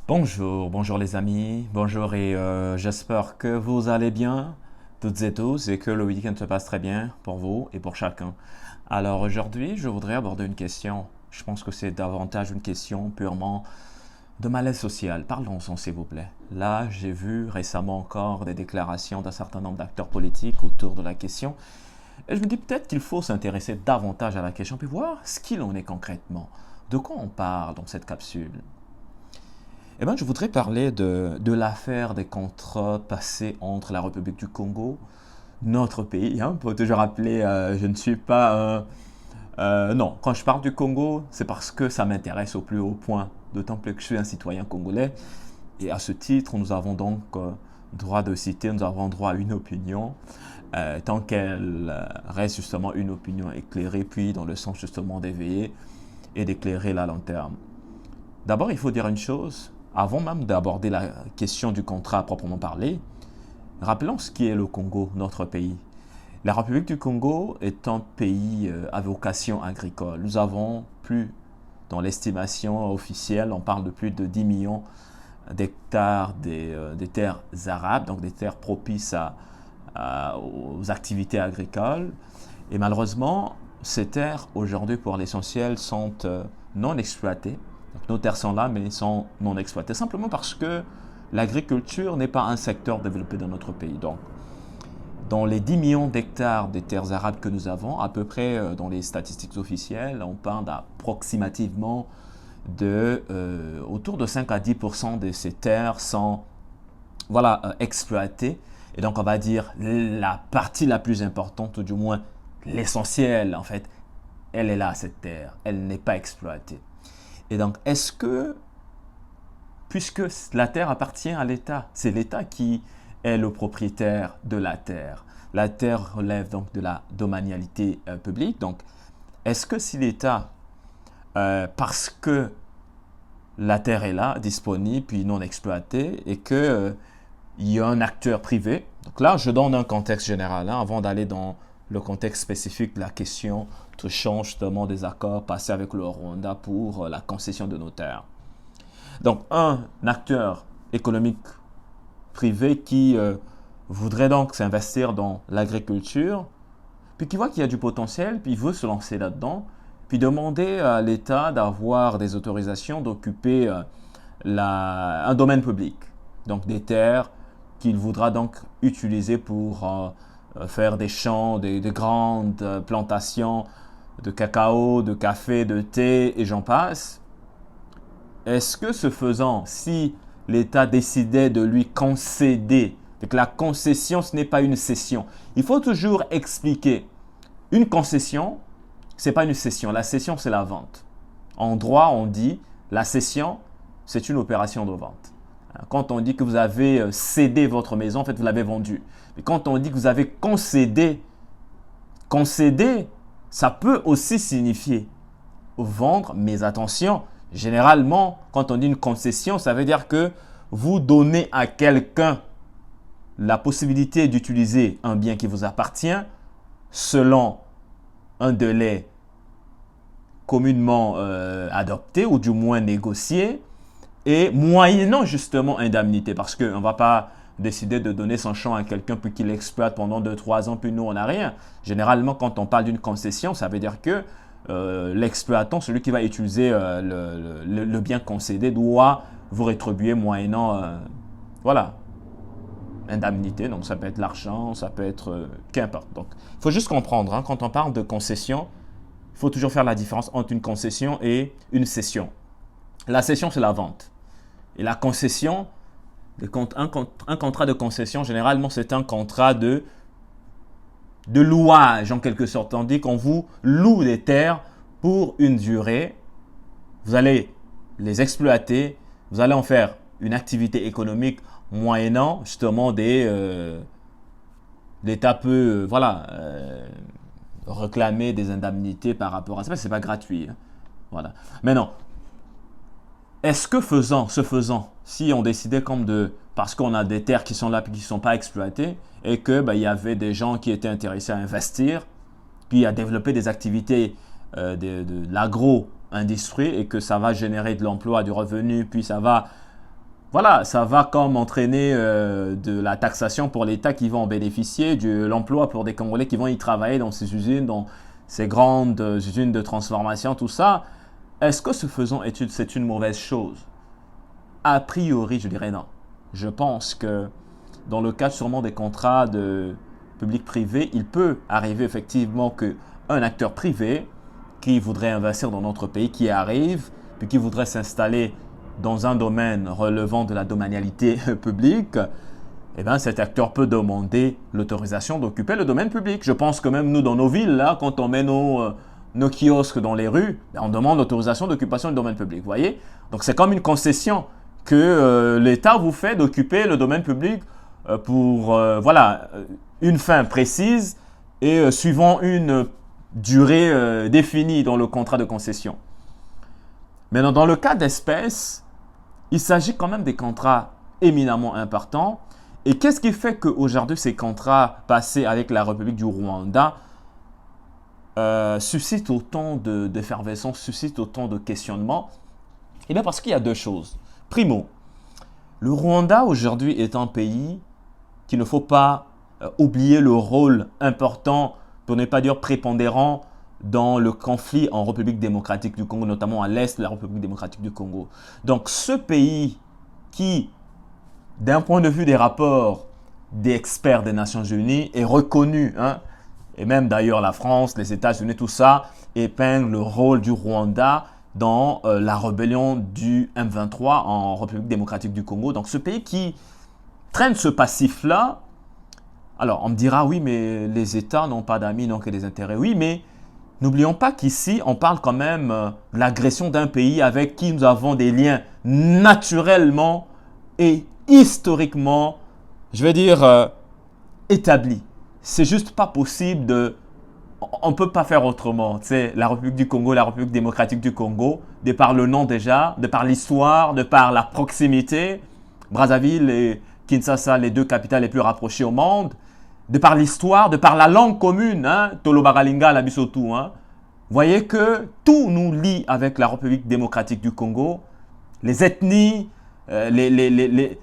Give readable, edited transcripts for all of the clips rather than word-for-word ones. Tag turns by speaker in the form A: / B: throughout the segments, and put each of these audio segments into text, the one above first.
A: Bonjour les amis, bonjour et j'espère que vous allez bien, toutes et tous, et que le week-end se passe très bien pour vous et pour chacun. Alors aujourd'hui, je voudrais aborder une question. Je pense que c'est davantage une question purement de malaise social. Parlons-en s'il vous plaît. Là, j'ai vu récemment encore des déclarations d'un certain nombre d'acteurs politiques autour de la question, et je me dis peut-être qu'il faut s'intéresser davantage à la question, puis voir ce qu'il en est concrètement. De quoi on parle dans cette capsule? Eh bien, je voudrais parler de l'affaire des contrats passés entre la République du Congo, notre pays. Il faut toujours rappeler, je ne suis pas un... non, quand je parle du Congo, c'est parce que ça m'intéresse au plus haut point, d'autant plus que je suis un citoyen congolais. Et à ce titre, nous avons donc droit de citer, nous avons droit à une opinion, tant qu'elle reste justement une opinion éclairée, puis dans le sens justement d'éveiller et d'éclairer la lanterne. D'abord, il faut dire une chose, avant même d'aborder la question du contrat à proprement parler, rappelons ce qui est le Congo, notre pays. La République du Congo est un pays à vocation agricole. Nous avons plus, dans l'estimation officielle, on parle de plus de 10 millions d'hectares des terres arables, donc des terres propices aux activités agricoles. Et malheureusement, ces terres, aujourd'hui, pour l'essentiel, sont non exploitées. Donc, nos terres sont là, mais sont non exploitées, simplement parce que l'agriculture n'est pas un secteur développé dans notre pays. Donc, dans les 10 millions d'hectares des terres arables que nous avons, à peu près dans les statistiques officielles, on parle d'approximativement autour de 5 à 10% de ces terres sont exploitées. Et donc, on va dire la partie la plus importante, ou du moins l'essentiel, en fait, elle est là, cette terre. Elle n'est pas exploitée. Et donc, est-ce que, puisque la terre appartient à l'État, c'est l'État qui est le propriétaire de la terre relève donc de la domanialité publique. Donc, est-ce que si l'État, parce que la terre est là, disponible, puis non exploitée, et que il y a un acteur privé. Donc là, je donne un contexte général, avant d'aller dans le contexte spécifique de la question touchant justement des accords passés avec le Rwanda pour la concession de nos terres. Donc, un acteur économique privé qui voudrait donc s'investir dans l'agriculture, puis qui voit qu'il y a du potentiel, puis il veut se lancer là-dedans, puis demander à l'État d'avoir des autorisations d'occuper un domaine public, donc des terres qu'il voudra donc utiliser pour faire des champs, des grandes plantations de cacao, de café, de thé et j'en passe. Est-ce que ce faisant, si l'État décidait de lui concéder, que la concession, ce n'est pas une cession. Il faut toujours expliquer. Une concession, ce n'est pas une cession. La cession, c'est la vente. En droit, on dit la cession, c'est une opération de vente. Quand on dit que vous avez cédé votre maison, en fait, vous l'avez vendue. Mais quand on dit que vous avez concéder, ça peut aussi signifier vendre, mais attention, généralement, quand on dit une concession, ça veut dire que vous donnez à quelqu'un la possibilité d'utiliser un bien qui vous appartient selon un délai communément adopté ou du moins négocié et moyennant justement indemnité parce qu'on ne va pas décider de donner son champ à quelqu'un puis qu'il l'exploite pendant 2 3 ans puis nous on n'a rien. Généralement quand on parle d'une concession ça veut dire que l'exploitant, celui qui va utiliser le bien concédé doit vous rétribuer moyennant voilà, indemnité, donc ça peut être l'argent, ça peut être qu'importe. Donc il faut juste comprendre, quand on parle de concession, il faut toujours faire la différence entre une concession et une cession. La cession, c'est la vente. Et la concession, un contrat de concession, généralement, c'est un contrat de louage, en quelque sorte. Tandis qu'on vous loue des terres pour une durée, vous allez les exploiter, vous allez en faire une activité économique moyennant justement l'État peut réclamer des indemnités par rapport à ça, c'est pas gratuit. Voilà. Maintenant, est-ce que ce faisant, si on décidait comme parce qu'on a des terres qui sont là et qui ne sont pas exploitées, et que il y avait des gens qui étaient intéressés à investir, puis à développer des activités de l'agro-industrie, et que ça va générer de l'emploi, du revenu, puis ça va voilà, ça va comme entraîner de la taxation pour l'État qui va en bénéficier, de l'emploi pour des Congolais qui vont y travailler dans ces usines, dans ces grandes usines de transformation, tout ça. Est-ce que ce faisant étude, c'est une mauvaise chose? A priori, je dirais non. Je pense que dans le cadre sûrement des contrats de public-privé, il peut arriver effectivement qu'un acteur privé qui voudrait investir dans notre pays, qui arrive, puis qui voudrait s'installer dans un domaine relevant de la domanialité publique, eh bien, cet acteur peut demander l'autorisation d'occuper le domaine public. Je pense que même nous, dans nos villes, là, quand on met nos kiosques dans les rues, on demande l'autorisation d'occupation du domaine public. Vous voyez? Donc, c'est comme une concession que l'État vous fait d'occuper le domaine public pour voilà, une fin précise et suivant une durée définie dans le contrat de concession. Maintenant, dans le cas d'espèces, il s'agit quand même des contrats éminemment importants. Et qu'est-ce qui fait qu'aujourd'hui, ces contrats passés avec la République du Rwanda suscitent autant d'effervescence, suscitent autant de questionnements? Eh bien, parce qu'il y a deux choses. Primo, le Rwanda aujourd'hui est un pays qu'il ne faut pas oublier le rôle important, pour ne pas dire prépondérant, dans le conflit en République démocratique du Congo, notamment à l'est de la République démocratique du Congo. Donc ce pays qui, d'un point de vue des rapports des experts des Nations Unies, est reconnu, hein, et même d'ailleurs la France, les États-Unis, tout ça, épingle le rôle du Rwanda dans la rébellion du M23 en République démocratique du Congo. Donc ce pays qui traîne ce passif-là, alors on me dira, oui, mais les États n'ont pas d'amis, n'ont que des intérêts. Oui, mais n'oublions pas qu'ici, on parle quand même de l'agression d'un pays avec qui nous avons des liens naturellement et historiquement, je vais dire, établis. C'est juste pas possible de... On ne peut pas faire autrement. Tu sais, la République du Congo, la République démocratique du Congo, de par le nom déjà, de par l'histoire, de par la proximité, Brazzaville et Kinshasa, les deux capitales les plus rapprochées au monde, de par l'histoire, de par la langue commune, hein, Tolo-Baralinga, la Bisotou. Hein. Vous voyez que tout nous lie avec la République démocratique du Congo, les ethnies, les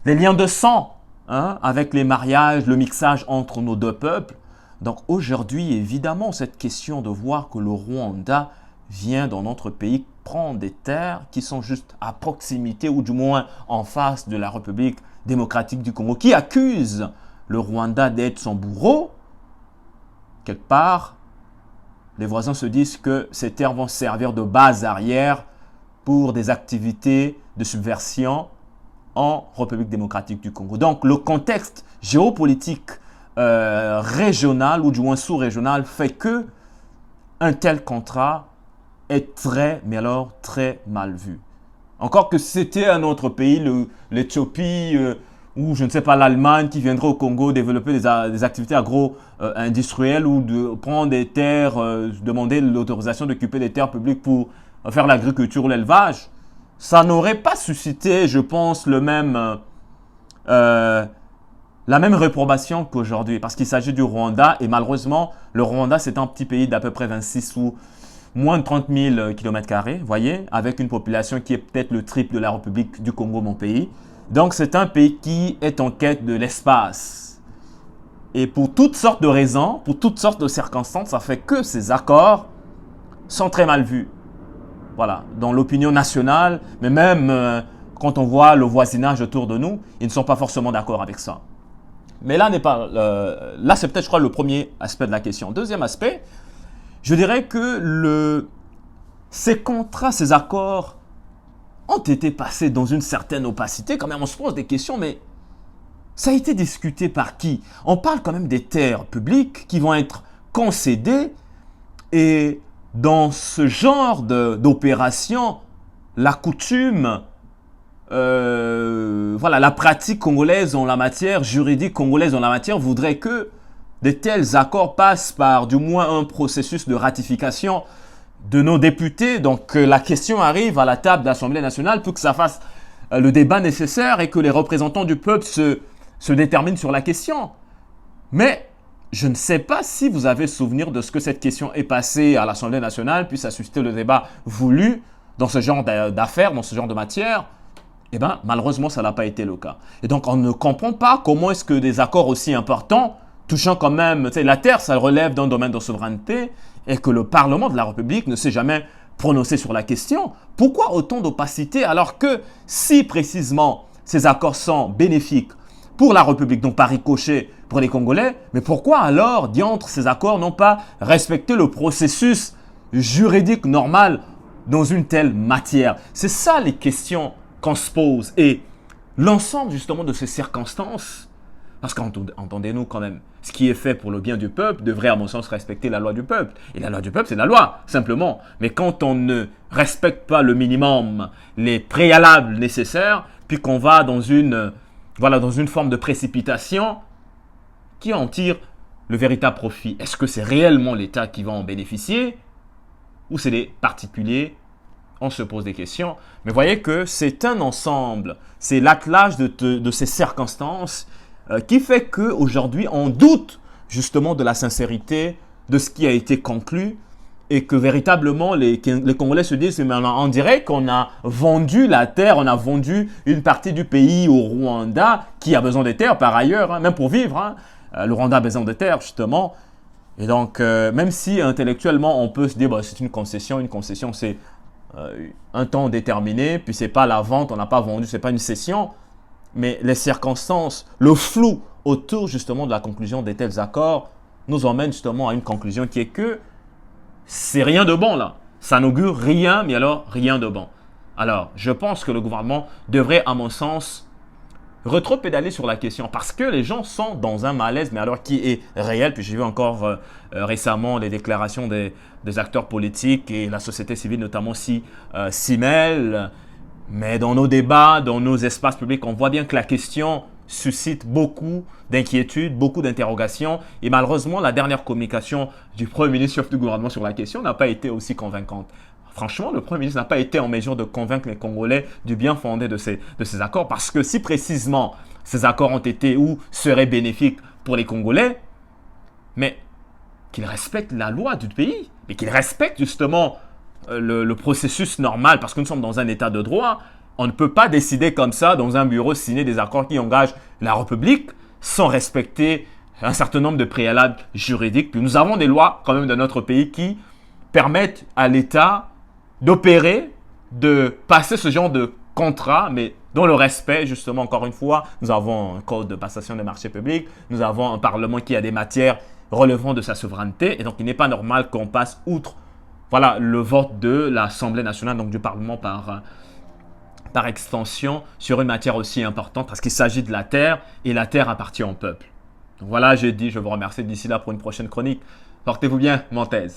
A: liens de sang, hein, avec les mariages, le mixage entre nos deux peuples. Donc aujourd'hui, évidemment, cette question de voir que le Rwanda vient dans notre pays prendre des terres qui sont juste à proximité ou du moins en face de la République démocratique du Congo, qui accuse le Rwanda d'être son bourreau, quelque part, les voisins se disent que ces terres vont servir de base arrière pour des activités de subversion en République démocratique du Congo. Donc le contexte géopolitique régional ou du moins sous-régional fait que un tel contrat est très, mais alors très mal vu. Encore que c'était un autre pays, l'Éthiopie ou je ne sais pas l'Allemagne qui viendrait au Congo développer des activités agro-industrielles ou de prendre des terres, demander l'autorisation d'occuper des terres publiques pour faire l'agriculture ou l'élevage, ça n'aurait pas suscité, je pense, la même réprobation qu'aujourd'hui, parce qu'il s'agit du Rwanda, et malheureusement, le Rwanda, c'est un petit pays d'à peu près 26 ou moins de 30 000 km², voyez, avec une population qui est peut-être le triple de la République du Congo, mon pays. Donc, c'est un pays qui est en quête de l'espace. Et pour toutes sortes de raisons, pour toutes sortes de circonstances, ça fait que ces accords sont très mal vus. Voilà, dans l'opinion nationale, mais même quand on voit le voisinage autour de nous, ils ne sont pas forcément d'accord avec ça. Mais là, là c'est peut-être, je crois, le premier aspect de la question. Deuxième aspect, je dirais que ces contrats, ces accords ont été passés dans une certaine opacité. Quand même, on se pose des questions, mais ça a été discuté par qui? On parle quand même des terres publiques qui vont être concédées et dans ce genre d'opération, la coutume, voilà, la pratique congolaise en la matière, juridique congolaise en la matière, voudrait que de tels accords passent par du moins un processus de ratification de nos députés. Donc la question arrive à la table de l'Assemblée nationale pour que ça fasse le débat nécessaire et que les représentants du peuple se déterminent sur la question. Mais je ne sais pas si vous avez souvenir de ce que cette question est passée à l'Assemblée nationale, puis ça a suscité le débat voulu dans ce genre d'affaires, dans ce genre de matière. Eh bien, malheureusement, ça n'a pas été le cas. Et donc, on ne comprend pas comment est-ce que des accords aussi importants, touchant quand même, tu sais, la terre, ça relève d'un domaine de souveraineté, et que le Parlement de la République ne s'est jamais prononcé sur la question. Pourquoi autant d'opacité alors que si précisément ces accords sont bénéfiques pour la République, donc par ricochet pour les Congolais, mais pourquoi alors, diantre, ces accords n'ont pas respecté le processus juridique normal dans une telle matière? C'est ça les questions qu'on se pose. Et l'ensemble justement de ces circonstances, parce qu'entendez-nous quand même, ce qui est fait pour le bien du peuple devrait à mon sens respecter la loi du peuple. Et la loi du peuple, c'est la loi, simplement. Mais quand on ne respecte pas le minimum, les préalables nécessaires, puis qu'on va dans une forme de précipitation, qui en tire le véritable profit? Est-ce que c'est réellement l'État qui va en bénéficier ou c'est les particuliers? On se pose des questions. Mais voyez que c'est un ensemble, c'est l'attelage de ces circonstances qui fait qu'aujourd'hui, on doute justement de la sincérité de ce qui a été conclu et que véritablement les Congolais se disent, mais on dirait qu'on a vendu la terre, on a vendu une partie du pays au Rwanda qui a besoin des terres par ailleurs, hein, même pour vivre. Hein. Le Rwanda a besoin de terres justement. Et donc, même si intellectuellement on peut se dire, bah, c'est une concession c'est un temps déterminé, puis c'est pas la vente, on n'a pas vendu, c'est pas une cession. Mais les circonstances, le flou autour justement de la conclusion de tels accords nous emmène justement à une conclusion qui est que c'est rien de bon là. Ça n'augure rien, mais alors rien de bon. Alors, je pense que le gouvernement devrait, à mon sens, rétro-pédaler sur la question parce que les gens sont dans un malaise, mais alors qui est réel. Puis j'ai vu encore récemment les déclarations des acteurs politiques et la société civile, notamment si s'y mêle. Mais dans nos débats, dans nos espaces publics, on voit bien que la question suscite beaucoup d'inquiétudes, beaucoup d'interrogations. Et malheureusement, la dernière communication du Premier ministre, chef du gouvernement sur la question, n'a pas été aussi convaincante. Franchement, le Premier ministre n'a pas été en mesure de convaincre les Congolais du bien fondé de ces accords. Parce que si précisément ces accords ont été ou seraient bénéfiques pour les Congolais, mais qu'ils respectent la loi du pays, mais qu'ils respectent justement le processus normal, parce que nous sommes dans un état de droit, on ne peut pas décider comme ça dans un bureau, signer des accords qui engagent la République sans respecter un certain nombre de préalables juridiques. Puis nous avons des lois quand même dans notre pays qui permettent à l'État d'opérer, de passer ce genre de contrat, mais dans le respect, justement, encore une fois, nous avons un code de passation des marchés publics, nous avons un Parlement qui a des matières relevant de sa souveraineté, et donc il n'est pas normal qu'on passe outre le vote de l'Assemblée nationale, donc du Parlement par extension, sur une matière aussi importante, parce qu'il s'agit de la terre, et la terre appartient au peuple. Donc voilà, j'ai dit, je vous remercie d'ici là pour une prochaine chronique. Portez-vous bien, Montez.